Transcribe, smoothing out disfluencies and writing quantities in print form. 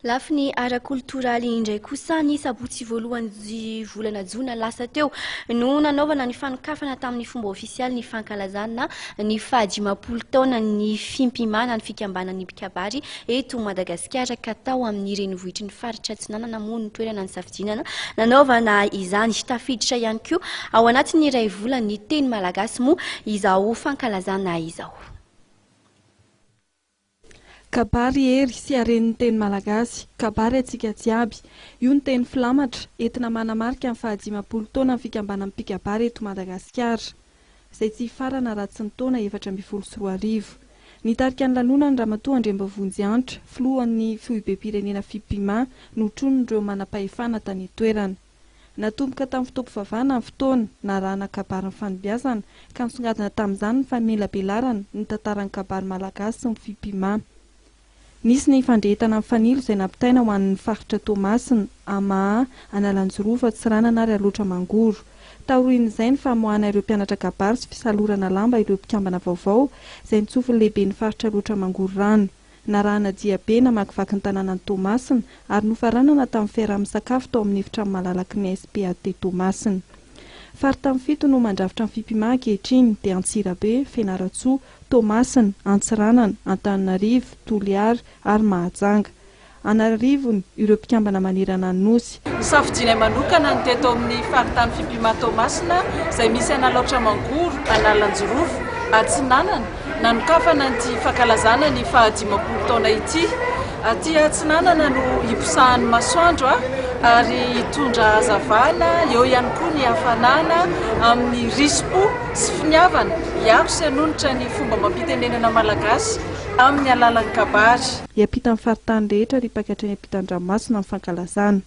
Lafiny ara-kulturaly indray kosa ny sabotsy voalohany volana jona lasa teo no nanaovana ny fanokafana tamin'ny fomba ofisialy ny fankalazana ny fahadimapolo taona ny fimpimana ny fikambanan'ny mpikabary eto Madagasikara ka tao amin'ny renivohitry ny faritra Atsinanana moa ny toerana ny safidinana nanaovana izany tafiditra ihany koa ao anatin'ny iray volana ny teny malagasy moa izao fankalazana izao. Kabary ery sy aren'ny teny malagasy, kabary atsika jiaby, io ny teny filamatra, entina manamarika amin'ny fahadimapolo taona ny fikambanan'ny mpikabary eto Madagasikara, izay tsy farana ratsy ny taona 2024. Nitarika ny lanonany Ramatoa Andriambavonjianitra, filohan'ny filoham-pirenena FIPIMA, notronon'ireo manam-pahefana tany toerana. Natomboka tamin'ny fitaovam-pivavahana amin'ny fotoana narahana kabary ny fanibeazana ka nisongadina tamin'izany ny famelabelarana ny tantaran'ny kabary malagasy sy ny FIPIMA. Nisy ny fandrehetana amin'ny fanilo izay nampitaina ho an'ny faritra Toamasina, Amaha, Analanjorova, Tsiranana ary Alotra Mangoro. Taorian'izay ny famoahana ireo mpianatra kabary sy fisalorana lamba ireo mpikambana vaovao izay nitsofiny lehibe ny faritra Alotra Mangoro rano. Narahana diabe namakivaky ny tanànan'ny Toamasina ary nofaranana tamin'ny fiaraha-misakafo tao amin'ny efitrano malalaky ny SPAT Toamasina. Faritra fito no mandrafitra ny FIPIMA ankehitriny dia Antsirabe, Fianaratsoa, Toamasina, Antsiranana, Antananarivo, Toliara ary Mahajanga. Anarivony ireo mpikambana manirana ny nosy. Safidinay manokana ny teto amin'ny faritany FIPIMA Toamasina izay misy Analoatra Mangoro, Analanjorova, Atsinanana nanokafana ny fankalazana ny fahadimapolo taona ity. Aty Atsinanana no iposahan'ny masoandro ary hitondra hazavana, eo ihany koa ny hafanana amin'ny rispo sy finiavana iaro sy hanonitra ny fomba mampitenenana malagasy amin'ny alalan'ny kabary. Hiampita amin'ny faritany rehetra ry mpakatry ny ampitan-dranomasina amin'ny fankalazana.